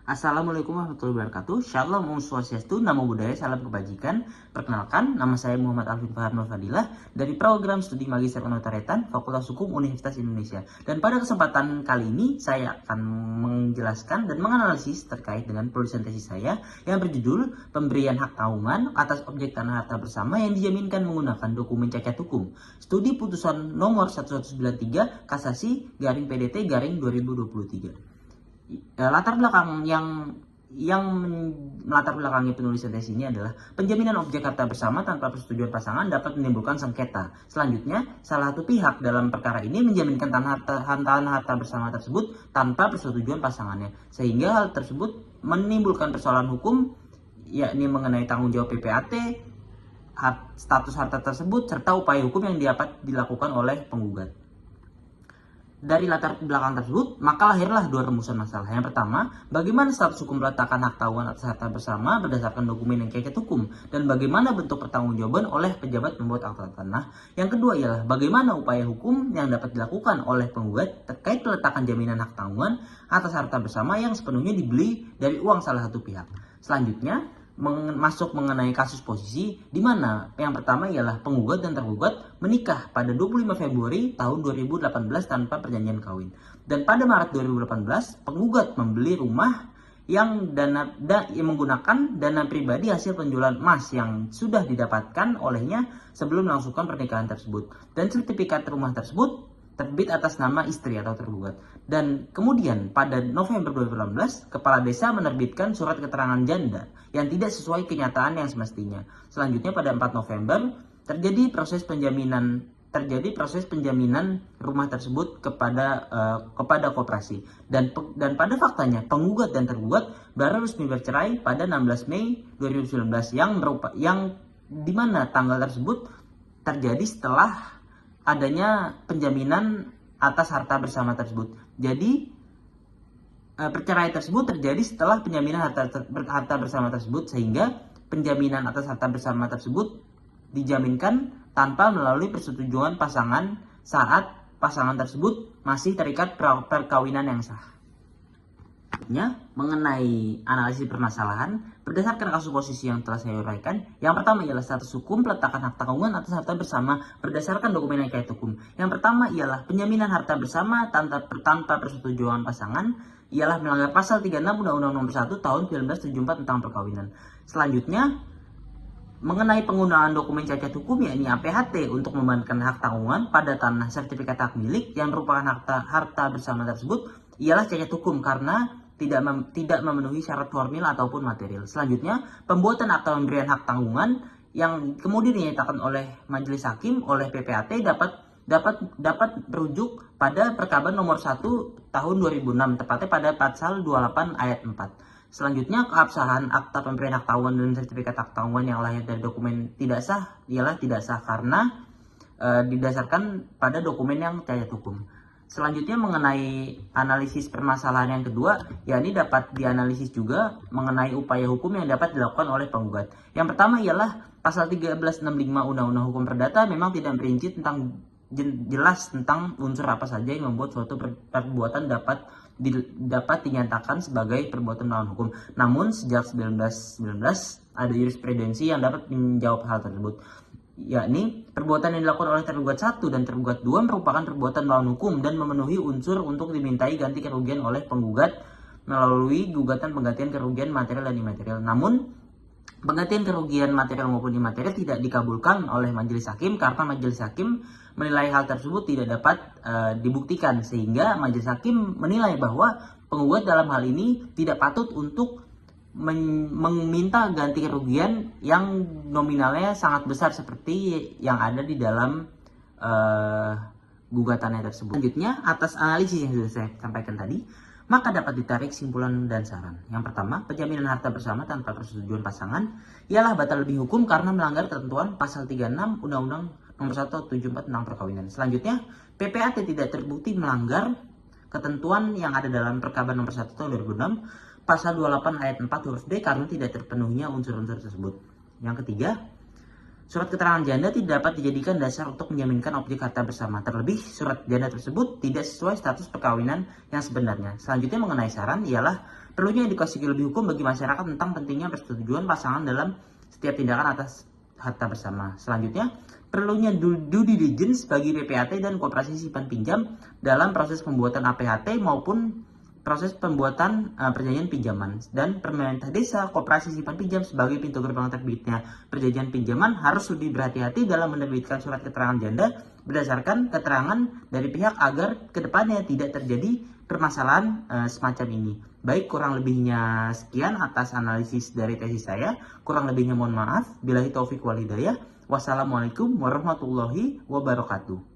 Assalamualaikum warahmatullahi wabarakatuh. Shalom Om Swastiastu, Namo Buddhaya, salam kebajikan. Perkenalkan, nama saya Muhammad Alvin Fahar Nur Fadilah dari program studi Magister Penotariatan Fakultas Hukum Universitas Indonesia. Dan pada kesempatan kali ini saya akan menjelaskan dan menganalisis terkait dengan penulisan tesis saya yang berjudul Pemberian Hak Tanggungan atas objek tanah harta bersama yang dijaminkan menggunakan dokumen cacat hukum. Studi putusan nomor 1193 Kasasi garing PDT garing 2023. Latar belakang yang melatar belakangi penulisan tesis ini adalah penjaminan objek harta bersama tanpa persetujuan pasangan dapat menimbulkan sengketa. Selanjutnya, salah satu pihak dalam perkara ini menjaminkan tanah harta bersama tersebut tanpa persetujuan pasangannya, sehingga hal tersebut menimbulkan persoalan hukum, yakni mengenai tanggung jawab PPAT, status harta tersebut, serta upaya hukum yang dapat dilakukan oleh penggugat. Dari latar belakang tersebut, maka lahirlah dua rumusan masalah. Yang pertama, bagaimana status hukum peletakan hak tanggungan atas harta bersama berdasarkan dokumen yang cacat hukum, dan bagaimana bentuk pertanggungjawaban oleh pejabat pembuat akta tanah. Yang kedua ialah bagaimana upaya hukum yang dapat dilakukan oleh penggugat terkait peletakan jaminan hak tanggungan atas harta bersama yang sepenuhnya dibeli dari uang salah satu pihak. Selanjutnya, masuk mengenai kasus posisi di mana yang pertama ialah penggugat dan tergugat menikah pada 25 Februari tahun 2018 tanpa perjanjian kawin. Dan pada Maret 2018 penggugat membeli rumah yang menggunakan dana pribadi hasil penjualan emas yang sudah didapatkan olehnya sebelum melangsungkan pernikahan tersebut. Dan sertifikat rumah tersebut terbit atas nama istri atau tergugat. Dan kemudian pada November 2018, Kepala Desa menerbitkan surat keterangan janda yang tidak sesuai kenyataan yang semestinya. Selanjutnya pada 4 November terjadi proses penjaminan rumah tersebut kepada koperasi. Dan pada faktanya penggugat dan tergugat baru resmi bercerai pada 16 Mei 2019 yang dimana tanggal tersebut terjadi setelah adanya penjaminan atas harta bersama tersebut. Jadi perceraian tersebut terjadi setelah penjaminan harta bersama tersebut, sehingga penjaminan atas harta bersama tersebut dijaminkan tanpa melalui persetujuan pasangan saat pasangan tersebut masih terikat perkawinan yang sah. Mengenai analisis permasalahan berdasarkan kasus posisi yang telah saya uraikan, yang pertama ialah status hukum peletakan hak tanggungan atas harta bersama berdasarkan dokumen yang cacat hukum. Yang pertama ialah penjaminan harta bersama tanpa persetujuan pasangan ialah melanggar pasal 36 Undang-Undang Nomor 1 Tahun 1974 tentang perkawinan. Selanjutnya, mengenai penggunaan dokumen cacat hukum yakni APHT untuk membantu hak tanggungan pada tanah sertifikat hak milik yang merupakan harta bersama tersebut ialah cacat hukum karena tidak memenuhi syarat formil ataupun material. Selanjutnya, pembuatan akta pemberian hak tanggungan yang kemudian dinyatakan oleh majelis hakim oleh PPAT dapat merujuk pada Perkaban Nomor 1 Tahun 2006, tepatnya pada pasal 28 ayat 4. Selanjutnya, keabsahan akta pemberian hak tanggungan dan sertifikat hak tanggungan yang lahir dari dokumen tidak sah ialah tidak sah karena didasarkan pada dokumen yang cacat hukum. Selanjutnya, mengenai analisis permasalahan yang kedua, yakni dapat dianalisis juga mengenai upaya hukum yang dapat dilakukan oleh penggugat. Yang pertama ialah pasal 1365 Undang-Undang Hukum Perdata memang tidak merinci jelas tentang unsur apa saja yang membuat suatu perbuatan dapat dinyatakan sebagai perbuatan melawan hukum. Namun sejak 1919 ada jurisprudensi yang dapat menjawab hal tersebut, yakni perbuatan yang dilakukan oleh tergugat 1 dan tergugat 2 merupakan perbuatan melawan hukum dan memenuhi unsur untuk dimintai ganti kerugian oleh penggugat melalui gugatan penggantian kerugian material dan imaterial. Namun penggantian kerugian material maupun imaterial tidak dikabulkan oleh majelis hakim karena majelis hakim menilai hal tersebut tidak dapat dibuktikan, sehingga majelis hakim menilai bahwa penggugat dalam hal ini tidak patut untuk meminta ganti kerugian yang nominalnya sangat besar seperti yang ada di dalam gugatannya tersebut. Selanjutnya, atas analisis yang sudah saya sampaikan tadi, maka dapat ditarik simpulan dan saran. Yang pertama, penjaminan harta bersama tanpa persetujuan pasangan ialah batal demi hukum karena melanggar ketentuan pasal 36 Undang-Undang Nomor 1 74 tentang perkawinan. Selanjutnya, PPAT tidak terbukti melanggar ketentuan yang ada dalam Perkaban Nomor 1 Tahun 2006 Pasal 28 ayat 4 huruf D karena tidak terpenuhinya unsur-unsur tersebut. Yang ketiga, Surat keterangan janda tidak dapat dijadikan dasar untuk menjaminkan objek harta bersama. Terlebih, surat janda tersebut tidak sesuai status perkawinan yang sebenarnya. Selanjutnya mengenai saran ialah perlunya edukasi lebih hukum bagi masyarakat tentang pentingnya persetujuan pasangan dalam setiap tindakan atas harta bersama. Selanjutnya, perlunya due diligence bagi PPAT dan koperasi simpan pinjam dalam proses pembuatan APHT maupun proses pembuatan perjanjian pinjaman. Dan pemerintah desa, koperasi simpan pinjam sebagai pintu gerbang terbitnya perjanjian pinjaman harus lebih berhati-hati dalam menerbitkan surat keterangan janda berdasarkan keterangan dari pihak agar kedepannya tidak terjadi permasalahan semacam ini. Baik, kurang lebihnya sekian atas analisis dari tesis saya. Kurang lebihnya mohon maaf. Billahi taufik wal hidayah. Wassalamualaikum warahmatullahi wabarakatuh.